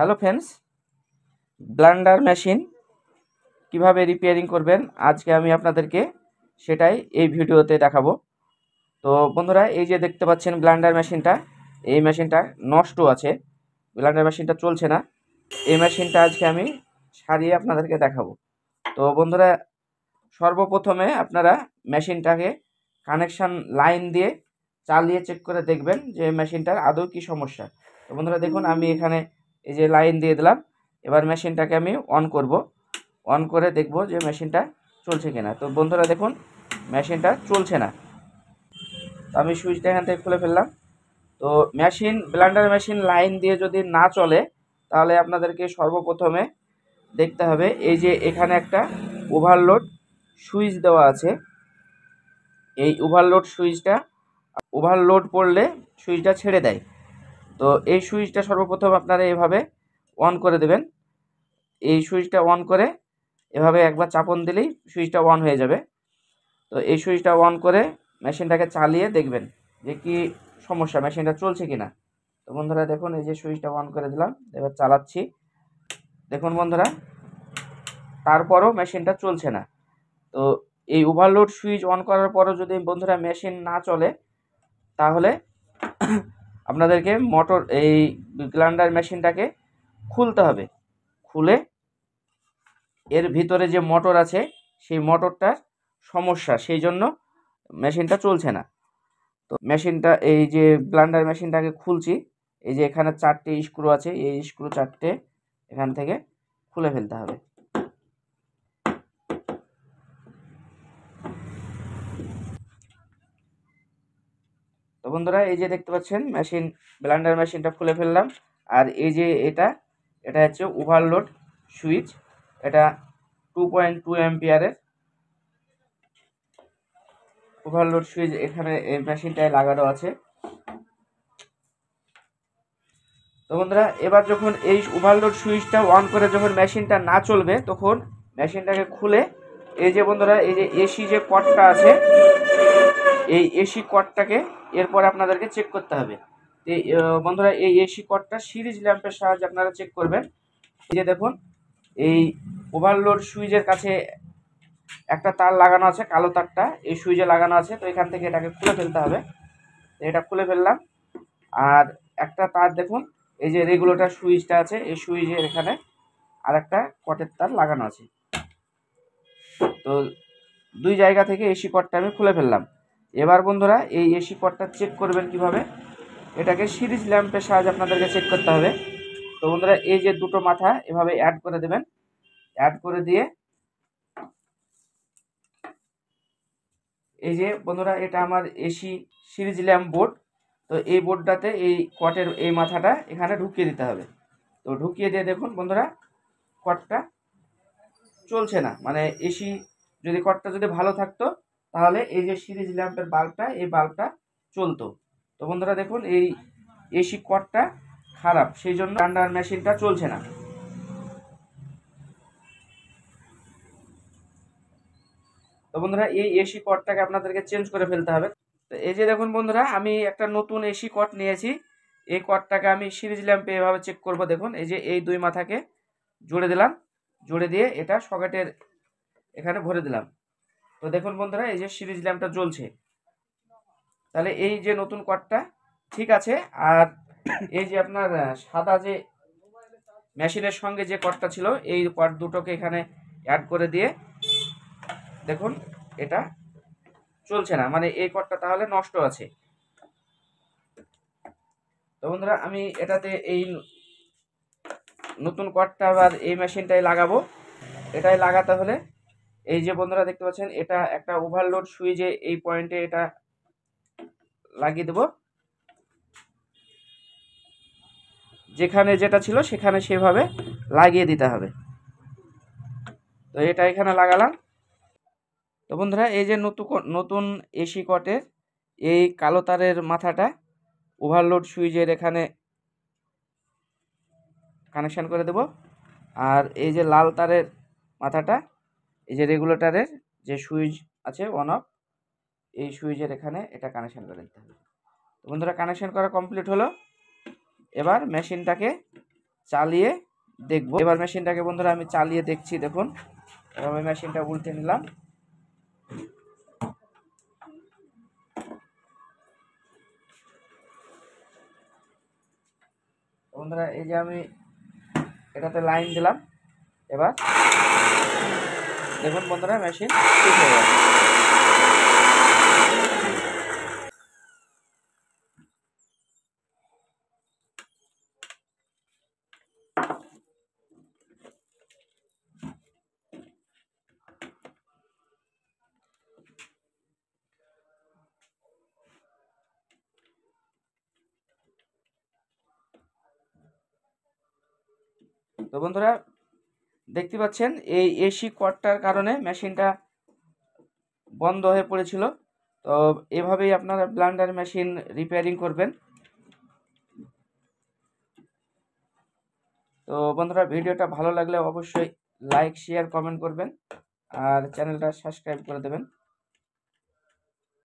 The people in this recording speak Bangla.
হ্যালো ফ্রেন্ডস, ব্লেন্ডার মেশিন কিভাবে রিপেয়ারিং করবেন আজকে আমি আপনাদেরকে সেটাই এই ভিডিওতে দেখাবো। তো বন্ধুরা, এই যে দেখতে পাচ্ছেন ব্লেন্ডার মেশিনটা, এই মেশিনটা নষ্ট আছে, ব্লেন্ডার মেশিনটা চলছে না। এই মেশিনটা আজকে আমি সারিয়ে আপনাদেরকে দেখাবো। তো বন্ধুরা, সর্বপ্রথমে আপনারা মেশিনটাকে কানেকশান লাইন দিয়ে চালিয়ে চেক করে দেখবেন যে মেশিনটার আদৌ কি সমস্যা। তো বন্ধুরা দেখুন, আমি এখানে এই যে লাইন দিয়ে দিলাম। এবার মেশিনটাকে আমি অন করব, অন করে দেখব যে মেশিনটা চলছে কিনা। তো বন্ধুরা দেখুন, মেশিনটা চলছে না। তো আমি সুইচটা এখান থেকে খুলে ফেললাম। তো ব্লেন্ডার মেশিন লাইন দিয়ে যদি না চলে, তাহলে আপনাদেরকে সর্বপ্রথমে দেখতে হবে এই যে এখানে একটা ওভারলোড সুইচ দেওয়া আছে। এই ওভারলোড পড়লে সুইচটা ছেড়ে দেয়। তো এই সুইচটা সর্বপ্রথম আপনারা এভাবে অন করে দেবেন। এই সুইচটা অন করে এভাবে একবার চাপন দিলেই সুইচটা অন হয়ে যাবে। তো এই সুইচটা অন করে মেশিনটাকে চালিয়ে দেখবেন যে কি সমস্যা, মেশিনটা চলছে কিনা। তো বন্ধুরা দেখুন, এই যে সুইচটা অন করে দিলাম, এবার চালাচ্ছি। দেখুন বন্ধুরা, তারপরও মেশিনটা চলছে না। তো এই ওভারলোড সুইচ অন করার পরও যদি বন্ধুরা মেশিন না চলে, তাহলে আপনাদেরকে এই গ্রাইন্ডার মেশিনটাকে খুলতে হবে। খুলে এর ভিতরে যে মোটর আছে সেই মোটরটার সমস্যা, সেই জন্য মেশিনটা চলছে না। তো মেশিনটা, এই যে ব্লেন্ডার মেশিনটাকে খুলছি, এই যে এখানে 4টে স্ক্রু আছে, এই স্ক্রু 4টে এখান থেকে খুলে ফেলতে হবে। তো বন্ধুরা, এই যে দেখতে পাচ্ছেন ব্লেন্ডার মেশিনটা খুলে ফেললাম। আর এই যে এটা হচ্ছে ওভারলোড সুইচ। এটা 2.2 অ্যাম্পিয়ারের ওভারলোড সুইচ এখানে এই মেশিনটায় লাগানো আছে। তো বন্ধুরা, এবার যখন এই ওভারলোড সুইচটা অন করে যখন মেশিনটা না চলবে, তখন মেশিনটাকে খুলে এই যে বন্ধুরা, এই যে এসি যে কর্ডটা আছে, এই এসি কর্ডটাকে এরপর আপনাদেরকে চেক করতে হবে। বন্ধুরা, এই এসি কর্ডটা সিরিজ ল্যাম্পের সাহায্যে আপনারা চেক করবেন। এই যে দেখুন, এই ওভারলোড সুইচের কাছে একটা তার লাগানো আছে, কালো তারটা এই সুইচে লাগানো আছে। তো এখান থেকে এটাকে খুলে ফেলতে হবে। এটা খুলে ফেললাম। আর একটা তার দেখুন, এই যে রেগুলেটর সুইচটা আছে, এই সুইচের এখানে আর একটা কটের তার লাগানো আছে। তো দুই জায়গা থেকে এসি কর্ডটা আমি খুলে ফেললাম। এবার বন্ধুরা, এই এসি কর্ডটা চেক করবেন কিভাবে, এটাকে সিরিজ ল্যাম্পের সাহায্যে আপনাদেরকে চেক করতে হবে। তো বন্ধুরা, এই যে দুটো মাথা এভাবে অ্যাড করে দেবেন। অ্যাড করে দিয়ে এই যে বন্ধুরা, এটা আমার এসি সিরিজ ল্যাম্প বোর্ড। তো এই বোর্ডটাতে এই কটের এই মাথাটা এখানে ঢুকিয়ে দিতে হবে। তো ঢুকিয়ে দিয়ে দেখুন বন্ধুরা, কটটা চলছে না। মানে এসি যদি কটটা যদি ভালো থাকতো, তাহলে এই যে সিরিজ ল্যাম্পের বাল্বটা, এই বাল্বটা চলতো। তো বন্ধুরা দেখুন, এই এসি কটটা খারাপ, সেই জন্য ব্লেন্ডার মেশিনটা চলছে না। তো বন্ধুরা, এই এসি কটটাকে আপনাদেরকে চেঞ্জ করে ফেলতে হবে। তো এই যে দেখুন বন্ধুরা, আমি একটা নতুন এসি কট নিয়েছি। এই কটটাকে আমি সিরিজ ল্যাম্পে এভাবে চেক করব। দেখুন, এই যে এই দুই মাথাকে জুড়ে দিলাম, জুড়ে দিয়ে এটা সকেটের এখানে ভরে দিলাম। তো দেখুন বন্ধুরা, এই যে সিরিজ ল্যাম্পটা জ্বলছে। তাহলে এই যে নতুন কটটা ঠিক আছে। আর এই যে আপনার সাদা যে মেশিনের সঙ্গে যে কটটা ছিল, এই কট দুটোকে এখানে অ্যাড করে দিয়ে দেখুন, এটা চলছে না, মানে এই কটটা তাহলে নষ্ট আছে। তো বন্ধুরা, আমি এটাতে এই নতুন কটটা আবার এই মেশিনটাই লাগাবো। এটাই লাগাতে হলে এই যে বন্ধুরা দেখতে পাচ্ছেন, এটা একটা ওভারলোড সুইচে এই পয়েন্টে এটা লাগিয়ে দেব। যেখানে যেটা ছিল সেখানে সেভাবে লাগিয়ে দিতে হবে। তো এটা এখানে লাগালাম। তো বন্ধুরা, এই যে নতুন এসি কটের এই কালো তারের মাথাটা ওভারলোড সুইচের এখানে কানেকশান করে দেব। আর এই যে লাল তারের মাথাটা, এই যে রেগুলেটরের যে সুইচ আছে অন অফ, এই সুইচের এখানে এটা কানেকশান করে দিতে হবে। তো বন্ধুরা, কানেকশান করা কমপ্লিট হলো। এবার মেশিনটাকে চালিয়ে দেখব। এবার মেশিনটাকে বন্ধুরা আমি চালিয়ে দেখছি। দেখুন এভাবে মেশিনটা উল্টে নিলাম। বন্ধুরা এই যে আমি এটাতে লাইন দিলাম, এবার দেখুন বন্ধুরা মেশিন ঠিক হয়ে গেছে। তো বন্ধুরা দেখতে পাচ্ছেন এই এসি কর্ডটার কারণে মেশিনটা বন্ধ হয়ে পড়েছিল। তো এভাবেই আপনারা ব্লেন্ডার মেশিন রিপেয়ারিং করবেন। তো বন্ধুরা ভিডিওটা ভালো লাগলে অবশ্যই লাইক শেয়ার কমেন্ট করবেন আর চ্যানেলটা সাবস্ক্রাইব করে দেবেন।